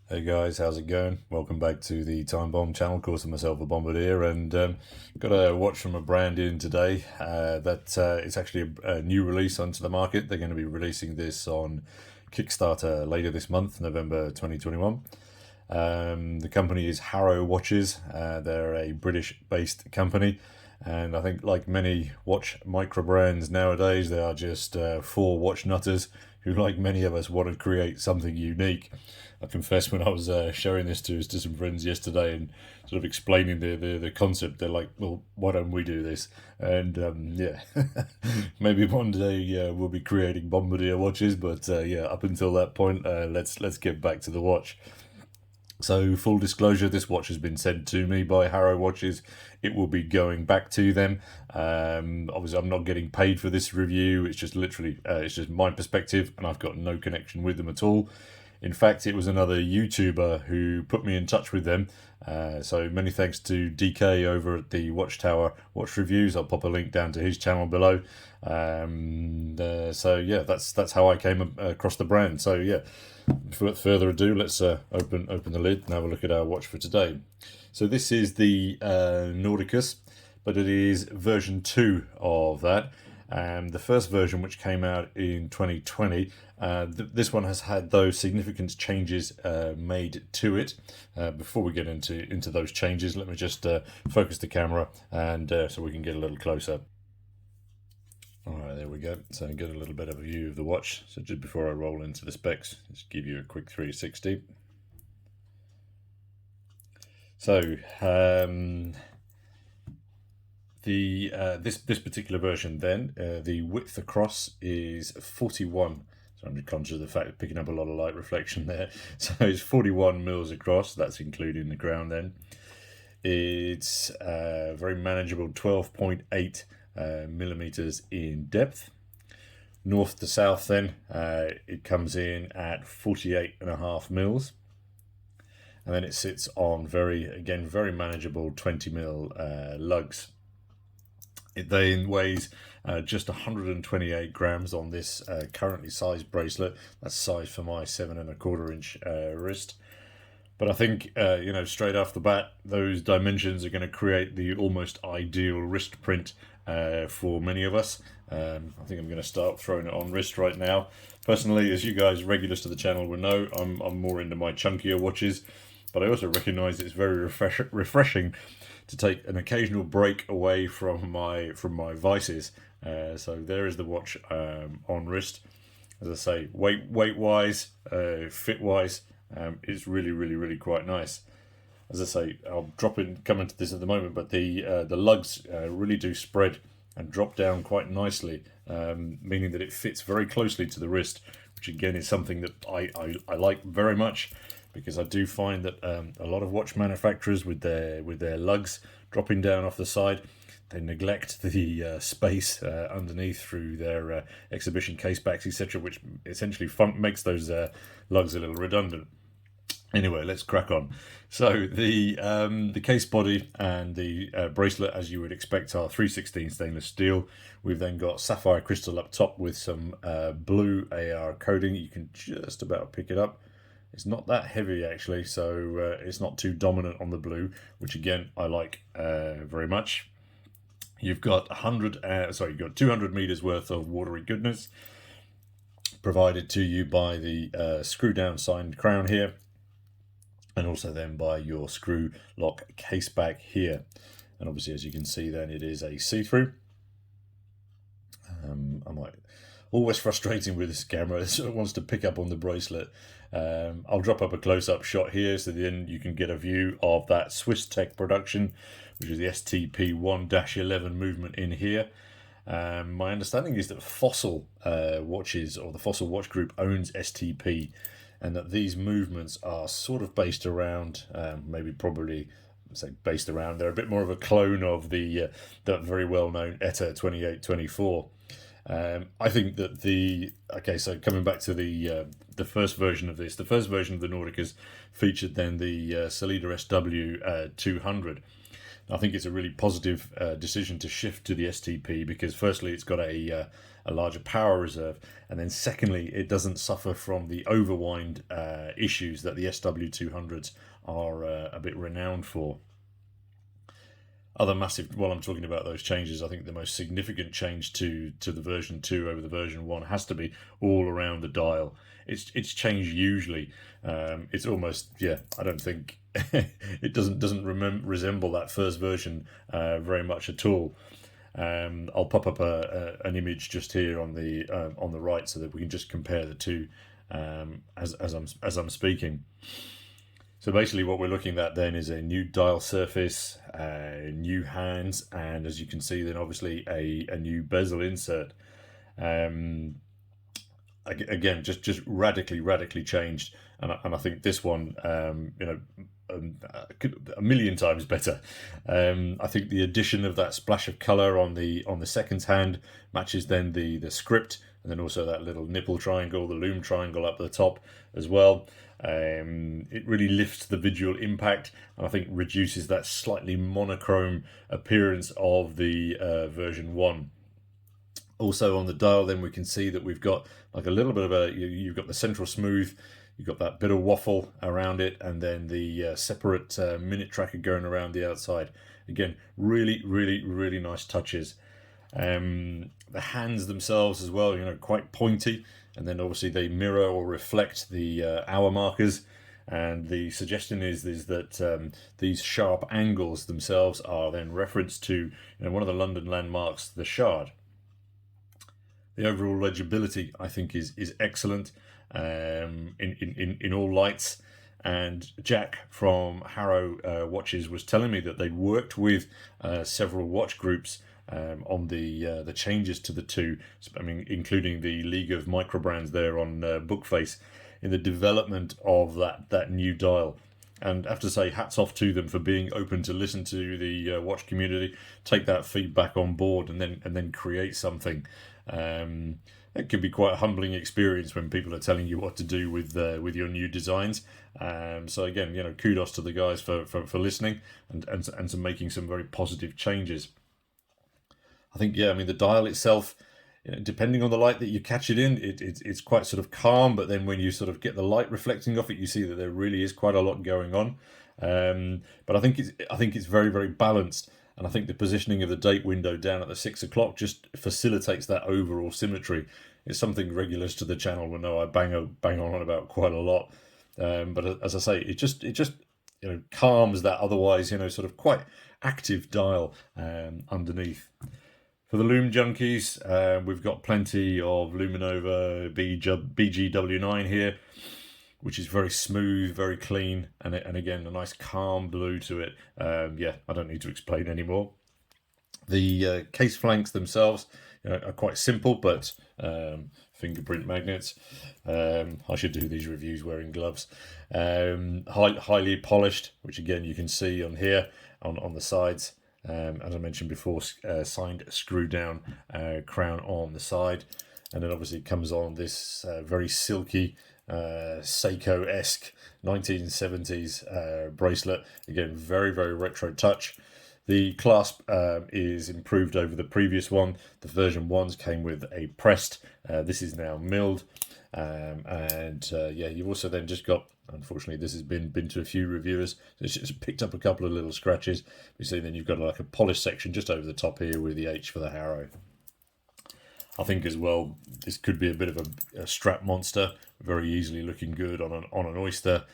Hey guys, how's it going? Welcome back to the Time Bomb channel. Of course, I'm myself, a Bombardier, and got a watch from a brand in today that it's actually a new release onto the market. They're going to be releasing this on Kickstarter later this month, November 2021. The company is Harrow Watches. They're a British-based company, and I think, like many watch micro brands nowadays, they are just four watch nutters who, like many of us, want to create something unique. I confess, when I was showing this to some friends yesterday and sort of explaining the concept, they're like, "Well, why don't we do this?" And yeah, maybe one day we'll be creating Bombardier watches, but yeah, up until that point, let's get back to the watch. So, full disclosure, this watch has been sent to me by Harrow Watches. It will be going back to them. Obviously, I'm not getting paid for this review. It's just literally, it's just my perspective, and I've got no connection with them at all. In fact, it was another YouTuber who put me in touch with them. So many thanks to DK over at the Watchtower Watch Reviews. I'll pop a link down to his channel below. So yeah, that's how I came across the brand. So yeah, without further ado, let's open the lid and have a look at our watch for today. So this is the Nauticus, but it is version 2 of that. The first version, which came out in 2020, this one has had those significant changes made to it. Before we get into those changes, let me just focus the camera and so we can get a little closer. All right, there we go. So get a little bit of a view of the watch. So just before I roll into the specs, just give you a quick 360. So this particular version, then the width across is 41. So I'm just conscious of the fact of picking up a lot of light reflection there. So it's 41 mils across. That's including the crown. Then it's very manageable, 12.8 millimeters in depth. North to south, then it comes in at 48.5 mils. And then it sits on very manageable 20 mil lugs. It then weighs just 128 grams on this currently sized bracelet. That's sized for my 7.25 inch wrist. But I think, straight off the bat, those dimensions are going to create the almost ideal wrist print for many of us. I think I'm going to start throwing it on wrist right now. Personally, as you guys regulars to the channel will know, I'm more into my chunkier watches, but I also recognise it's very refreshing to take an occasional break away from my vices. So there is the watch on wrist. As I say, weight wise, fit wise, it's really quite nice. As I say, I'll come into this at the moment, but the lugs really do spread and drop down quite nicely, meaning that it fits very closely to the wrist, which again is something that I like very much, because I do find that a lot of watch manufacturers with their lugs dropping down off the side, they neglect the space underneath through their exhibition case backs, etc., which essentially makes those lugs a little redundant. Anyway, let's crack on. So the case body and the bracelet, as you would expect, are 316 stainless steel. We've then got sapphire crystal up top with some blue AR coating. You can just about pick it up. It's not that heavy actually, so it's not too dominant on the blue, which again I like very much. You've got 200 meters worth of watery goodness provided to you by the screw down signed crown here, and also then by your screw lock case back here. And obviously, as you can see, then it is a see-through. Always frustrating with this camera. It sort of wants to pick up on the bracelet. I'll drop up a close-up shot here so then you can get a view of that Swiss Tech production, which is the STP-1-11 movement in here. My understanding is that Fossil Watches, or the Fossil Watch Group, owns STP, and that these movements are sort of based around, they're a bit more of a clone of the that very well-known ETA 2824. I think that so coming back to the first version of this, the first version of the Nauticus featured then the Solida SW 200. I think it's a really positive decision to shift to the STP because firstly it's got a larger power reserve, and then secondly it doesn't suffer from the overwind issues that the SW200s are a bit renowned for. Other massive, while I'm talking about those changes, I think the most significant change to the version 2 over the version 1 has to be all around the dial. It's changed hugely. It's almost, yeah, I don't think it doesn't resemble that first version very much at all. I'll pop up an image just here on the right so that we can just compare the two as I'm speaking. So basically what we're looking at then is a new dial surface, new hands, and as you can see then obviously a new bezel insert. Again, just radically changed, and I think this one, a million times better. I think the addition of that splash of colour on the second hand matches then the script, and then also that little nipple triangle, the loom triangle up the top as well. It really lifts the visual impact, and I think reduces that slightly monochrome appearance of the version 1. Also on the dial then we can see that we've got like a little bit of you've got the central smooth, you've got that bit of waffle around it, and then the separate minute tracker going around the outside. Again, really nice touches. The hands themselves as well, quite pointy, and then obviously they mirror or reflect the hour markers. And the suggestion is that these sharp angles themselves are then referenced to one of the London landmarks, the Shard. The overall legibility, I think, is excellent in all lights. And Jack from Harrow Watches was telling me that they'd worked with several watch groups on the changes to the two, I mean, including the League of Microbrands there on Bookface, in the development of that new dial. And I have to say, hats off to them for being open to listen to the watch community, take that feedback on board, and then create something. It can be quite a humbling experience when people are telling you what to do with your new designs. So again, kudos to the guys for listening and to making some very positive changes. I think, I mean, the dial itself, depending on the light that you catch it in, it's quite sort of calm, but then when you sort of get the light reflecting off it, you see that there really is quite a lot going on. But I think it's very balanced, and I think the positioning of the date window down at the 6 o'clock just facilitates that overall symmetry. It's something regulars to the channel will know I bang on about quite a lot. But as I say, it just calms that otherwise sort of quite active dial underneath. For the loom junkies, we've got plenty of Luminova BGW9 here, which is very smooth, very clean, and again, a nice calm blue to it. I don't need to explain anymore. The case flanks themselves are quite simple, but fingerprint magnets. I should do these reviews wearing gloves. Highly polished, which again you can see on here, on the sides. As I mentioned before, signed screw down crown on the side, and then obviously it comes on this very silky Seiko-esque 1970s bracelet. Again, very retro touch. The clasp is improved over the previous one. The version 1s came with a pressed. This is now milled. You've also then just got, unfortunately this has been to a few reviewers, so it's just picked up a couple of little scratches. You see then you've got like a polished section just over the top here with the H for the Harrow. I think as well this could be a bit of a strap monster, very easily looking good on an oyster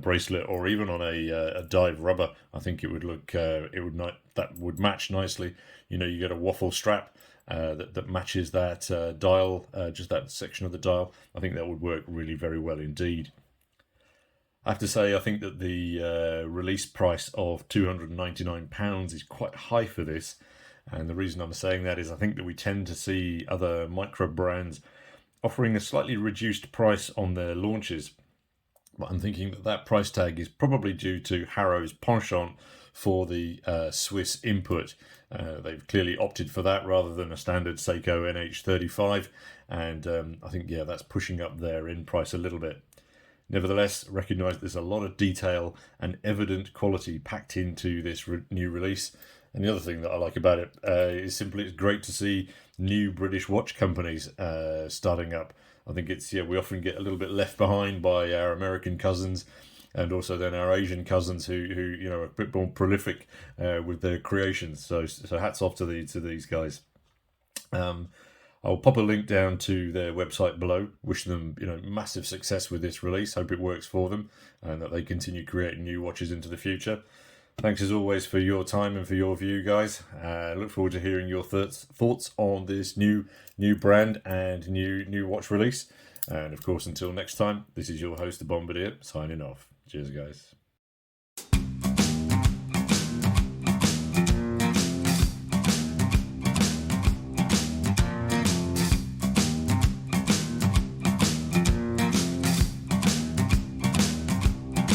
bracelet, or even on a dive rubber. I think it would look that would match nicely. You get a waffle strap that matches that dial, just that section of the dial. I think that would work really very well indeed. I have to say, I think that the release price of £299 is quite high for this, and the reason I'm saying that is I think that we tend to see other micro brands offering a slightly reduced price on their launches, but I'm thinking that price tag is probably due to Harrow's penchant for the Swiss input. They've clearly opted for that rather than a standard Seiko NH35, and I think that's pushing up their in price a little bit. Nevertheless, recognise there's a lot of detail and evident quality packed into this new release. And the other thing that I like about it is simply it's great to see new British watch companies starting up. I think it's we often get a little bit left behind by our American cousins, and also then our Asian cousins who are a bit more prolific with their creations. So hats off to these guys. I'll pop a link down to their website below. Wish them massive success with this release. Hope it works for them and that they continue creating new watches into the future. Thanks as always for your time and for your view, guys. Look forward to hearing your thoughts on this new brand and new watch release. And of course, until next time, this is your host, the Bombardier, signing off. Cheers, guys.